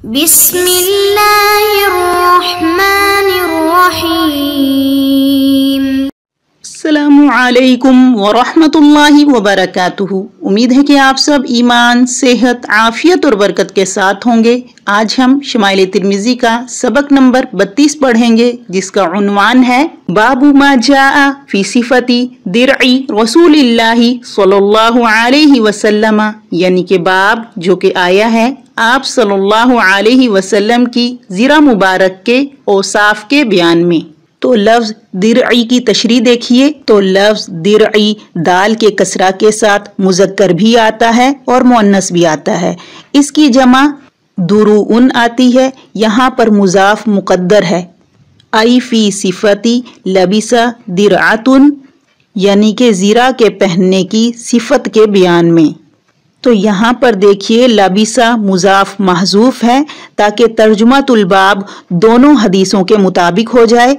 بسم اللہ الرحمن الرحیم۔ السلام علیکم ورحمۃ اللہ وبرکاتہ۔ امید ہے کہ آپ سب ایمان، صحت، عافیت اور برکت کے ساتھ ہوں گے۔ آج ہم شمائل ترمذی کا سبق نمبر 32 پڑھیں گے، جس کا عنوان ہے باب ما جاء فی صفت درع رسول اللہ صلی اللہ علیہ وسلم، یعنی کہ باب جو کہ آیا ہے آپ صلی اللہ علیہ وسلم کی زرہ مبارک کے اوصاف کے بیان میں۔ تو لفظ درعی کی تشریح دیکھیے تو لفظ درعی دال کے کسرہ کے ساتھ مذکر بھی آتا ہے اور مؤنث بھی آتا ہے۔ اس کی جمع دروعن آتی ہے، یہاں پر مضاف مقدر ہے۔ ای فی صفتی لبسہ درعتن، یعنی کہ زرہ کے پہننے کی صفت کے بیان میں۔ تو یہاں پر دیکھیے لبسہ مضاف محذوف ہے تاکہ ترجمہ الباب دونوں حدیثوں کے مطابق ہو جائے،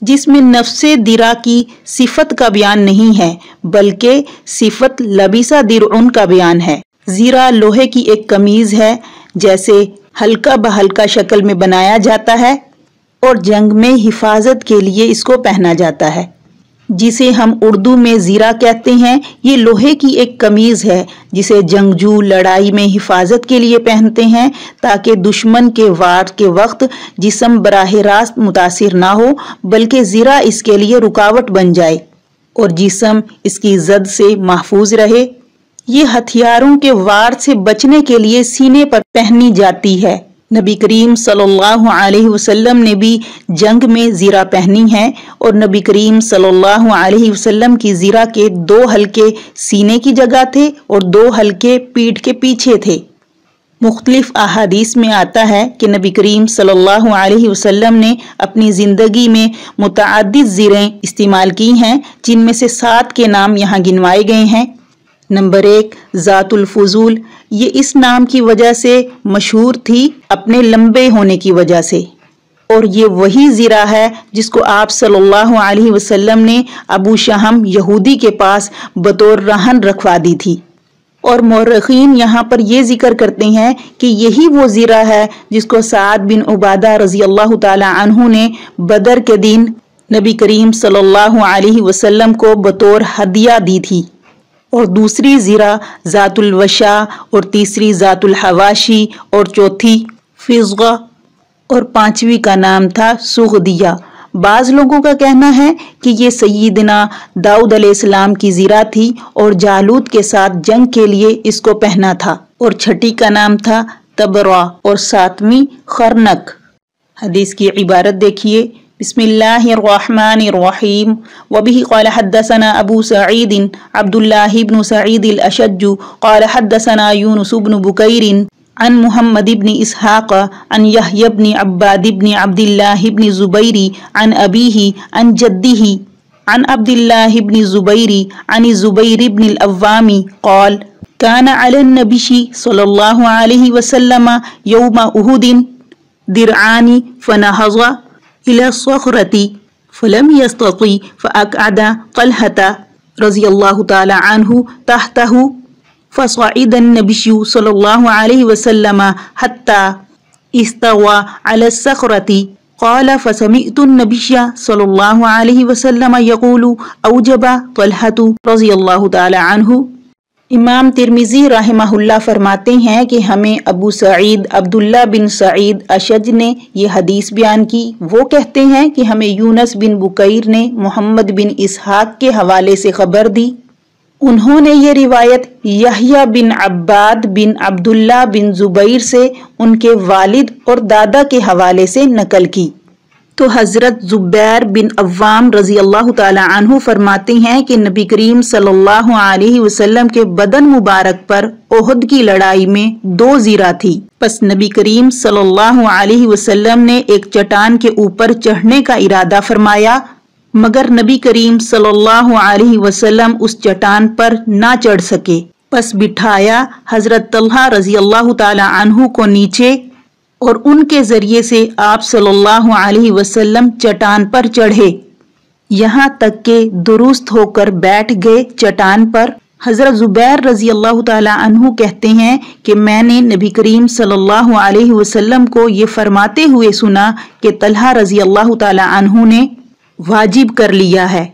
جس میں نفس درع کی صفت کا بیان نہیں ہے بلکہ صفت لبسہ درعن کا بیان ہے۔ زرہ لوہے کی ایک قمیض ہے، جیسے ہلکا بہلکا شکل میں بنایا جاتا ہے اور جنگ میں حفاظت کے لیے اس کو پہنا جاتا ہے، جسے ہم اردو میں زرہ کہتے ہیں۔ یہ لوہے کی ایک قمیض ہے جسے جنگجو لڑائی میں حفاظت کے لیے پہنتے ہیں تاکہ دشمن کے وار کے وقت جسم براہ راست متاثر نہ ہو بلکہ زرہ اس کے لیے رکاوٹ بن جائے اور جسم اس کی زد سے محفوظ رہے۔ یہ ہتھیاروں کے وار سے بچنے کے لیے سینے پر پہنی جاتی ہے۔ نبی کریم صلی اللہ علیہ وسلم نے بھی جنگ میں زرہ پہنی ہے اور نبی کریم صلی اللہ علیہ وسلم کی زرہ کے 2 حلقے سینے کی جگہ تھے اور 2 حلقے پیٹھ کے پیچھے تھے۔ مختلف احادیث میں آتا ہے کہ نبی کریم صلی اللہ علیہ وسلم نے اپنی زندگی میں متعدد زرہیں استعمال کی ہیں، جن میں سے 7 کے نام یہاں گنوائے گئے ہیں۔ نمبر 1 ذات الفضول، یہ اس نام کی وجہ سے مشہور تھی اپنے لمبے ہونے کی وجہ سے، اور یہ وہی زرہ ہے جس کو آپ صلی اللہ علیہ وسلم نے ابو شہم یہودی کے پاس بطور رہن رکھوا دی تھی۔ اور مورخین یہاں پر یہ ذکر کرتے ہیں کہ یہی وہ زرہ ہے جس کو سعد بن عبادہ رضی اللہ تعالی عنہ نے بدر کے دن نبی کریم صلی اللہ علیہ وسلم کو بطور ہدیہ دی تھی، اور دوسری زرہ ذات الوشا اور تیسری ذات الحواشی اور چوتھی فضغہ اور 5ویں کا نام تھا سغدیہ۔ بعض لوگوں کا کہنا ہے کہ یہ سیدنا داؤد علیہ السلام کی زرہ تھی اور جالوت کے ساتھ جنگ کے لیے اس کو پہنا تھا، اور 6 کا نام تھا تبرع اور 7ویں خرنک۔ حدیث کی عبارت دیکھیے، بسم اللہ الرحمن الرحیم، وبه قال حدثنا ابو سعید عبداللہ بن سعید الاشج قال حدثنا یونس بن بکیر عن محمد بن اسحاق عن یحیی بن عباد بن عبداللہ بن زبیر عن ابیہ عن جدہ عن عبداللہ بن زبیر عن زبیر بن العوام قال كان على النبی صلی اللہ علیہ وسلم یوم احد درعان فنہض إلى الصخرة فلم يستطع فأقعد طلحة رضي الله تعالى عنه تحته فصعد النبي صلى الله عليه وسلم حتى استوى على الصخرة قال فسمعت النبي صلى الله عليه وسلم يقول أوجب طلحة رضي الله تعالى عنه۔ امام ترمذی رحمہ اللہ فرماتے ہیں کہ ہمیں ابو سعید عبداللہ بن سعید اشج نے یہ حدیث بیان کی۔ وہ کہتے ہیں کہ ہمیں یونس بن بکیر نے محمد بن اسحاق کے حوالے سے خبر دی۔ انہوں نے یہ روایت یحییٰ بن عباد بن عبداللہ بن زبیر سے ان کے والد اور دادا کے حوالے سے نقل کی۔ تو حضرت زبیر بن عوام رضی اللہ تعالی عنہ فرماتے ہیں کہ نبی کریم صلی اللہ علیہ وسلم کے بدن مبارک پر احد کی لڑائی میں 2 زرہ تھی، پس نبی کریم صلی اللہ علیہ وسلم نے ایک چٹان کے اوپر چڑھنے کا ارادہ فرمایا، مگر نبی کریم صلی اللہ علیہ وسلم اس چٹان پر نہ چڑھ سکے، پس بٹھایا حضرت طلحہ رضی اللہ تعالی عنہ کو نیچے، اور ان کے ذریعے سے آپ صلی اللہ علیہ وسلم چٹان پر چڑھے، یہاں تک کہ درست ہو کر بیٹھ گئے چٹان پر۔ حضرت زبیر رضی اللہ تعالیٰ عنہ کہتے ہیں کہ میں نے نبی کریم صلی اللہ علیہ وسلم کو یہ فرماتے ہوئے سنا کہ طلحہ رضی اللہ تعالیٰ عنہ نے واجب کر لیا ہے۔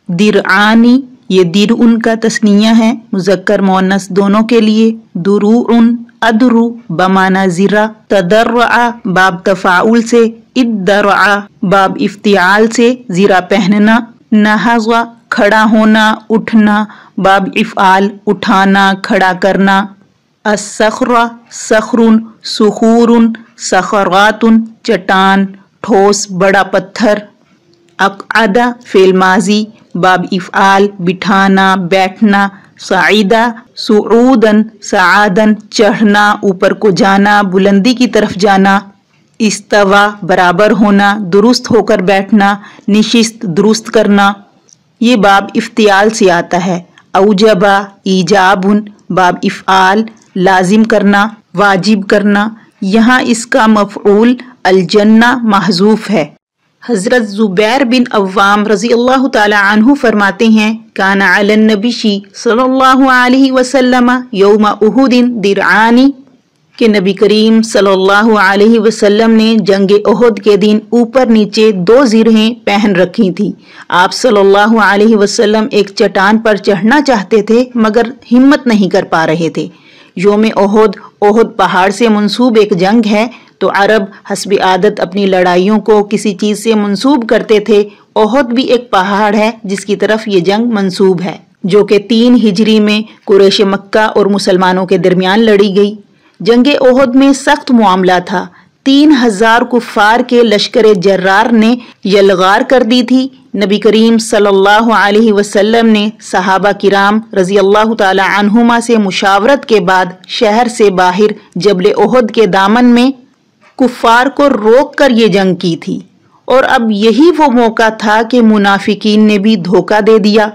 درعانی، یہ درعن کا تثنیہ ہے، مذکر مؤنث دونوں کے لیے۔ دروعن، ادرو بمعنی زرہ، تدرع باب تفاعل سے، ادرع باب افتعال سے، زرہ پہننا۔ نہض کھڑا ہونا، اٹھنا، باب افعال اٹھانا، کھڑا کرنا۔ الصخرہ صخرن، صخورن صخراتن چٹان، ٹھوس بڑا پتھر۔ اقعد فعل ماضی، باب افعال بٹھانا، بیٹھنا۔ صعیدہ صعودن صعادن چڑھنا، اوپر کو جانا، بلندی کی طرف جانا۔ استوا برابر ہونا، درست ہو کر بیٹھنا، نشست درست کرنا۔ یہ باب افتعال سے آتا ہے۔ اوجبا ایجابن باب افعال لازم کرنا، واجب کرنا۔ یہاں اس کا مفعول الجنہ محذوف ہے۔ حضرت زبیر بن عوام رضی اللہ تعالی عنہ فرماتے ہیں کان علی النبی صلی اللہ علیہ وسلم یوم احد درعانی، کہ نبی کریم صلی اللہ علیہ وسلم نے جنگ احد کے دن اوپر نیچے 2 زرہیں پہن رکھی تھی۔ آپ صلی اللہ علیہ وسلم ایک چٹان پر چڑھنا چاہتے تھے مگر ہمت نہیں کر پا رہے تھے۔ یوم احد پہاڑ سے منسوب ایک جنگ ہے، تو عرب حسب عادت اپنی لڑائیوں کو کسی چیز سے منسوب کرتے تھے۔ احد بھی ایک پہاڑ ہے جس کی طرف یہ جنگ منسوب ہے، جو کہ 3 ہجری میں قریش مکہ اور مسلمانوں کے درمیان لڑی گئی۔ جنگ احد میں سخت معاملہ تھا۔ 3000 کفار کے لشکر جرار نے یلغار کر دی تھی۔ نبی کریم صلی اللہ علیہ وسلم نے صحابہ کرام رضی اللہ تعالی عنہما سے مشاورت کے بعد شہر سے باہر جبل احد کے دامن میں کفار کو روک کر یہ جنگ کی تھی، اور اب یہی وہ موقع تھا کہ منافقین نے بھی دھوکہ دے دیا،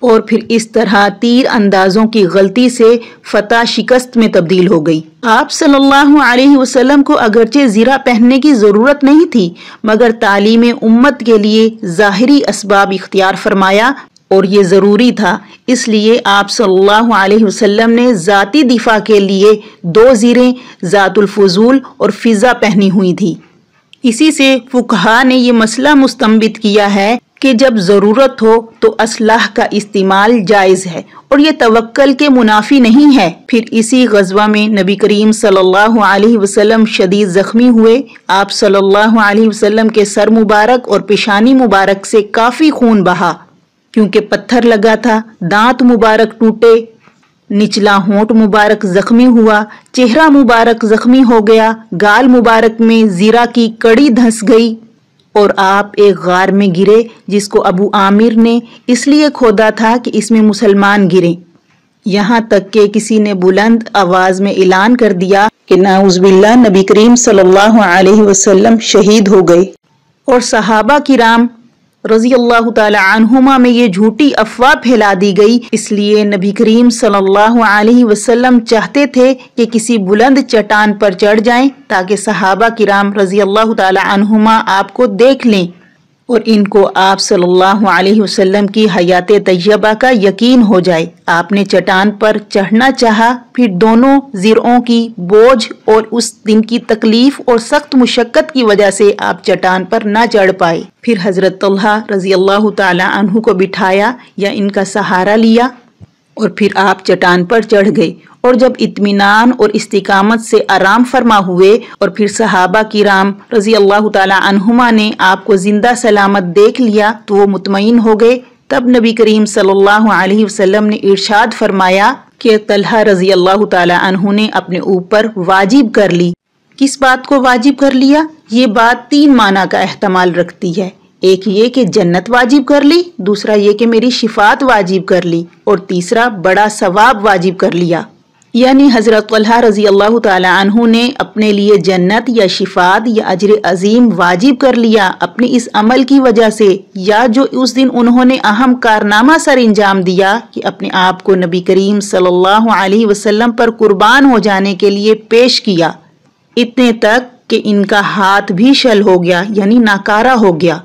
اور پھر اس طرح تیر اندازوں کی غلطی سے فتح شکست میں تبدیل ہو گئی۔ آپ صلی اللہ علیہ وسلم کو اگرچہ زرہ پہننے کی ضرورت نہیں تھی، مگر تعلیم امت کے لیے ظاہری اسباب اختیار فرمایا، اور یہ ضروری تھا۔ اس لیے آپ صلی اللہ علیہ وسلم نے ذاتی دفاع کے لیے 2 زریں ذات الفضول اور فضہ پہنی ہوئی تھی۔ اسی سے فقہا نے یہ مسئلہ مستنبط کیا ہے کہ جب ضرورت ہو تو اسلحہ کا استعمال جائز ہے، اور یہ توکل کے منافی نہیں ہے۔ پھر اسی غزوہ میں نبی کریم صلی اللہ علیہ وسلم شدید زخمی ہوئے۔ آپ صلی اللہ علیہ وسلم کے سر مبارک اور پیشانی مبارک سے کافی خون بہا، کیونکہ پتھر لگا تھا۔ دانت مبارک ٹوٹے، نچلا ہونٹ مبارک زخمی ہوا، چہرہ مبارک زخمی ہو گیا، گال مبارک میں زرہ کی کڑی دھنس گئی، اور آپ ایک غار میں گرے جس کو ابو عامر نے اس لیے کھودا تھا کہ اس میں مسلمان گریں۔ یہاں تک کہ کسی نے بلند آواز میں اعلان کر دیا کہ نعوذ باللہ نبی کریم صلی اللہ علیہ وسلم شہید ہو گئے، اور صحابہ کرام رضی اللہ تعالی عنہما میں یہ جھوٹی افواہ پھیلا دی گئی۔ اس لیے نبی کریم صلی اللہ علیہ وسلم چاہتے تھے کہ کسی بلند چٹان پر چڑھ جائیں تاکہ صحابہ کرام رضی اللہ تعالی عنہما آپ کو دیکھ لیں، اور ان کو آپ صلی اللہ علیہ وسلم کی حیات طیبہ کا یقین ہو جائے۔ آپ نے چٹان پر چڑھنا چاہا، پھر دونوں زرعوں کی بوجھ اور اس دن کی تکلیف اور سخت مشقت کی وجہ سے آپ چٹان پر نہ چڑھ پائے۔ پھر حضرت طلحہ رضی اللہ تعالی عنہ کو بٹھایا یا ان کا سہارا لیا، اور پھر آپ چٹان پر چڑھ گئے، اور جب اطمینان اور استقامت سے آرام فرما ہوئے، اور پھر صحابہ کرام رضی اللہ تعالی عنہما نے آپ کو زندہ سلامت دیکھ لیا تو وہ مطمئن ہو گئے۔ تب نبی کریم صلی اللہ علیہ وسلم نے ارشاد فرمایا کہ طلحہ رضی اللہ تعالی عنہ نے اپنے اوپر واجب کر لی۔ کس بات کو واجب کر لیا؟ یہ بات 3 معنی کا احتمال رکھتی ہے۔ ایک یہ کہ جنت واجب کر لی، دوسرا یہ کہ میری شفاعت واجب کر لی، اور تیسرا بڑا ثواب واجب کر لیا۔ یعنی حضرت طلحہ رضی اللہ تعالی عنہ نے اپنے لیے جنت یا شفاعت یا اجر عظیم واجب کر لیا اپنے اس عمل کی وجہ سے، یا جو اس دن انہوں نے اہم کارنامہ سر انجام دیا کہ اپنے آپ کو نبی کریم صلی اللہ علیہ وسلم پر قربان ہو جانے کے لیے پیش کیا، اتنے تک کہ ان کا ہاتھ بھی شل ہو گیا، یعنی ناکارہ ہو گیا۔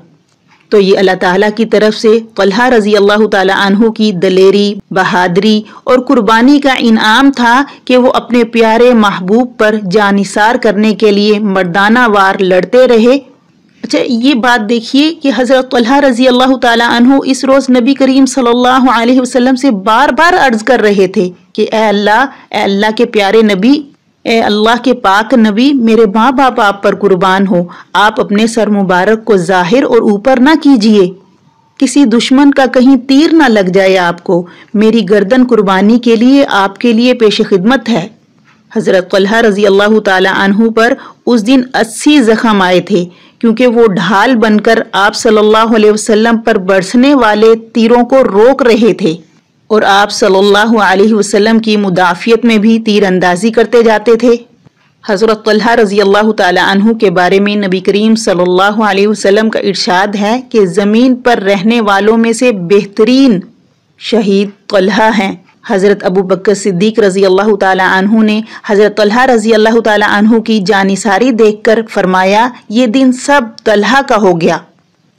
تو یہ اللہ تعالیٰ کی طرف سے طلحہ رضی اللہ تعالیٰ عنہ کی دلیری، بہادری اور قربانی کا انعام تھا کہ وہ اپنے پیارے محبوب پر جان نثار کرنے کے لیے مردانہ وار لڑتے رہے۔ اچھا، یہ بات دیکھیے کہ حضرت طلحہ رضی اللہ تعالیٰ عنہ اس روز نبی کریم صلی اللہ علیہ وسلم سے بار بار عرض کر رہے تھے کہ اے اللہ کے پیارے نبی، اے اللہ کے پاک نبی، میرے ماں باپ آپ پر قربان ہو، آپ اپنے سر مبارک کو ظاہر اور اوپر نہ کیجیے، کسی دشمن کا کہیں تیر نہ لگ جائے آپ کو، میری گردن قربانی کے لیے آپ کے لیے پیش خدمت ہے۔ حضرت طلحہ رضی اللہ تعالی عنہ پر اس دن 80 زخم آئے تھے، کیونکہ وہ ڈھال بن کر آپ صلی اللہ علیہ وسلم پر برسنے والے تیروں کو روک رہے تھے، اور آپ صلی اللہ علیہ وسلم کی مدافعت میں بھی تیر اندازی کرتے جاتے تھے۔ حضرت طلحہ رضی اللہ تعالی عنہ کے بارے میں نبی کریم صلی اللہ علیہ وسلم کا ارشاد ہے کہ زمین پر رہنے والوں میں سے بہترین شہید طلحہ ہیں۔ حضرت ابو بکر صدیق رضی اللہ تعالی عنہ نے حضرت طلحہ رضی اللہ تعالی عنہ کی جانثاری دیکھ کر فرمایا، یہ دن سب طلحہ کا ہو گیا،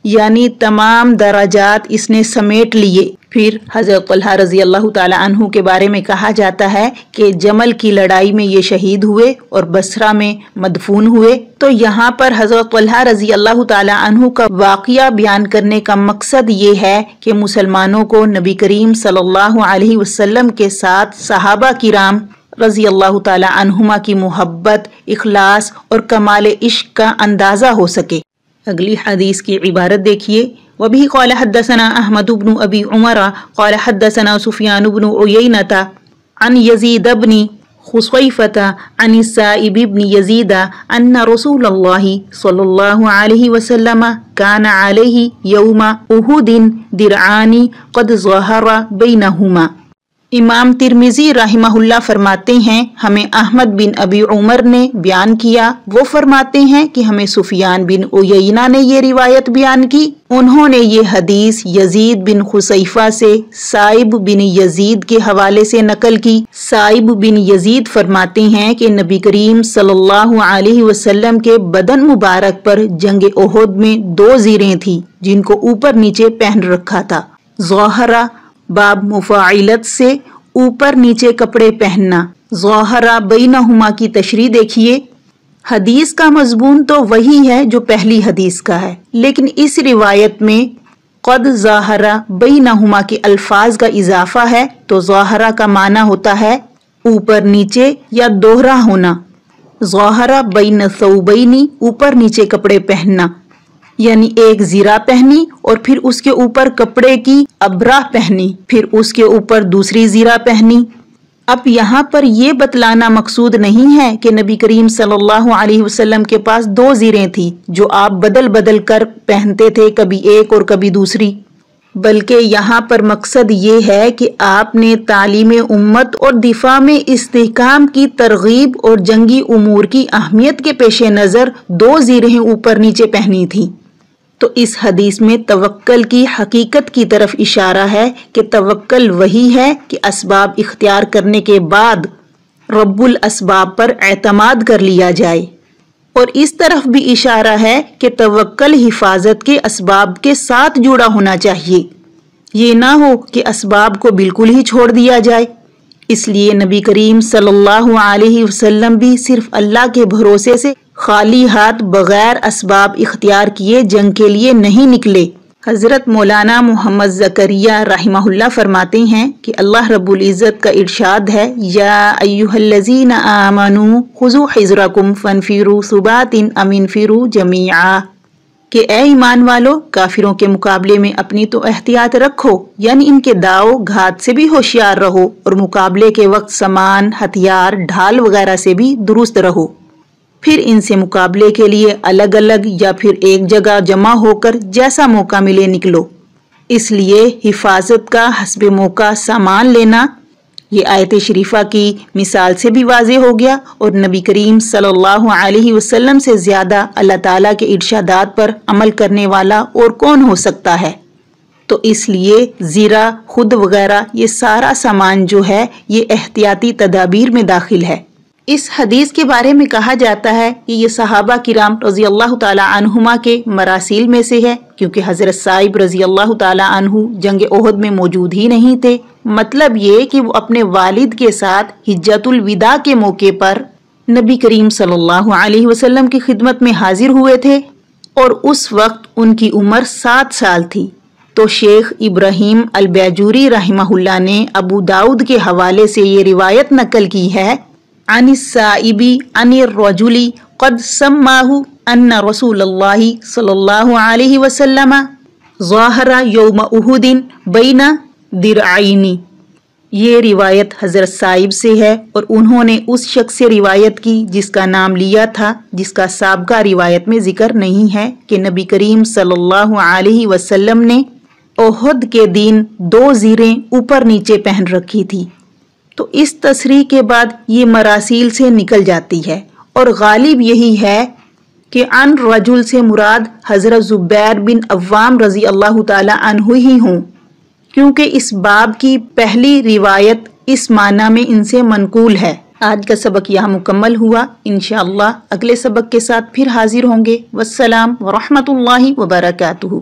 یعنی تمام درجات اس نے سمیٹ لیے۔ پھر حضرت طلحہ رضی اللہ تعالی عنہ کے بارے میں کہا جاتا ہے کہ جمل کی لڑائی میں یہ شہید ہوئے اور بصرہ میں مدفون ہوئے۔ تو یہاں پر حضرت طلحہ رضی اللہ تعالی عنہ کا واقعہ بیان کرنے کا مقصد یہ ہے کہ مسلمانوں کو نبی کریم صلی اللہ علیہ وسلم کے ساتھ صحابہ کرام رضی اللہ تعالی عنہما کی محبت، اخلاص اور کمال عشق کا اندازہ ہو سکے۔ اگلی حدیث کی عبارت دیکھیے۔ وبه قال حدثنا احمد بن ابي عمر قال حدثنا سفيان بن عيينة عن يزيد بن خصيفة عن السائب بن يزيد ان رسول الله صلى الله عليه وسلم كان عليه يوم احد درعان قد ظهر بينهما۔ امام ترمذی رحمہ اللہ فرماتے ہیں ہمیں احمد بن ابی عمر نے بیان کیا، وہ فرماتے ہیں کہ ہمیں سفیان بن عیینہ نے یہ روایت بیان کی، انہوں نے یہ حدیث یزید بن خصیفہ سے سائب بن یزید کے حوالے سے نقل کی۔ سائب بن یزید فرماتے ہیں کہ نبی کریم صلی اللہ علیہ وسلم کے بدن مبارک پر جنگ احد میں 2 زیریں تھیں جن کو اوپر نیچے پہن رکھا تھا۔ ظاہرہ باب مفاعلت سے اوپر نیچے کپڑے پہننا۔ ظاہرہ بینہما کی تشریح دیکھیے۔ حدیث کا مضمون تو وہی ہے جو پہلی حدیث کا ہے، لیکن اس روایت میں قد ظاہرہ بینہما کے الفاظ کا اضافہ ہے، تو ظاہرہ کا معنی ہوتا ہے اوپر نیچے یا دوہرا ہونا۔ ظاہرہ بین ثوبینی، اوپر نیچے کپڑے پہننا، یعنی ایک زرہ پہنی اور پھر اس کے اوپر کپڑے کی ابرہ پہنی، پھر اس کے اوپر دوسری زرہ پہنی۔ اب یہاں پر یہ بتلانا مقصود نہیں ہے کہ نبی کریم صلی اللہ علیہ وسلم کے پاس 2 زریں تھی جو آپ بدل بدل کر پہنتے تھے، کبھی ایک اور کبھی دوسری، بلکہ یہاں پر مقصد یہ ہے کہ آپ نے تعلیم امت اور دفاع میں استحکام کی ترغیب اور جنگی امور کی اہمیت کے پیش نظر 2 زرہیں اوپر نیچے پہنی تھیں۔ تو اس حدیث میں توکل کی حقیقت کی طرف اشارہ ہے کہ توکل وہی ہے کہ اسباب اختیار کرنے کے بعد رب الاسباب پر اعتماد کر لیا جائے، اور اس طرف بھی اشارہ ہے کہ توکل حفاظت کے اسباب کے ساتھ جڑا ہونا چاہیے، یہ نہ ہو کہ اسباب کو بالکل ہی چھوڑ دیا جائے۔ اس لیے نبی کریم صلی اللہ علیہ وسلم بھی صرف اللہ کے بھروسے سے خالی ہاتھ بغیر اسباب اختیار کیے جنگ کے لیے نہیں نکلے۔ حضرت مولانا محمد زکریا رحمہ اللہ فرماتے ہیں کہ اللہ رب العزت کا ارشاد ہے، یا ایھا الذین آمنوا خذوا حذرکم فانفروا ثبات ام انفروا جمیعا، کہ اے ایمان والو، کافروں کے مقابلے میں اپنی تو احتیاط رکھو، یعنی ان کے داؤ گھات سے بھی ہوشیار رہو، اور مقابلے کے وقت سامان، ہتھیار، ڈھال وغیرہ سے بھی درست رہو۔ پھر ان سے مقابلے کے لیے الگ الگ یا پھر ایک جگہ جمع ہو کر جیسا موقع ملے نکلو۔ اس لیے حفاظت کا حسب موقع سامان لینا یہ آیت شریفہ کی مثال سے بھی واضح ہو گیا، اور نبی کریم صلی اللہ علیہ وسلم سے زیادہ اللہ تعالیٰ کے ارشادات پر عمل کرنے والا اور کون ہو سکتا ہے۔ تو اس لیے زرہ، خود وغیرہ یہ سارا سامان جو ہے یہ احتیاطی تدابیر میں داخل ہے۔ اس حدیث کے بارے میں کہا جاتا ہے کہ یہ صحابہ کرام رضی اللہ تعالی عنہما کے مراسیل میں سے ہے، کیونکہ حضرت صائب رضی اللہ تعالی عنہ جنگ احد میں موجود ہی نہیں تھے۔ مطلب یہ کہ وہ اپنے والد کے ساتھ حجۃ الوداع کے موقع پر نبی کریم صلی اللہ علیہ وسلم کی خدمت میں حاضر ہوئے تھے، اور اس وقت ان کی عمر 7 سال تھی۔ تو شیخ ابراہیم البیجوری رحمہ اللہ نے ابو داؤد کے حوالے سے یہ روایت نقل کی ہے، عن السائب عن الرجل قد سماہ ان رسول اللہ صلی اللہ علیہ وسلم ظاہر یوم احد بین درعین۔ یہ روایت حضرت صائب سے ہے، اور انہوں نے اس شخص سے روایت کی جس کا نام لیا تھا، جس کا سابقہ روایت میں ذکر نہیں ہے، کہ نبی کریم صلی اللہ علیہ وسلم نے احد کے دن 2 زیریں اوپر نیچے پہن رکھی تھی۔ تو اس تصریح کے بعد یہ مراسیل سے نکل جاتی ہے، اور غالب یہی ہے کہ عن رجل سے مراد حضرت زبیر بن عوام رضی اللہ تعالی عنہ ہی ہوں، کیونکہ اس باب کی پہلی روایت اس معنی میں ان سے منقول ہے۔ آج کا سبق یہاں مکمل ہوا، انشاءاللہ اگلے سبق کے ساتھ پھر حاضر ہوں گے۔ والسلام ورحمۃ اللہ وبرکاتہ۔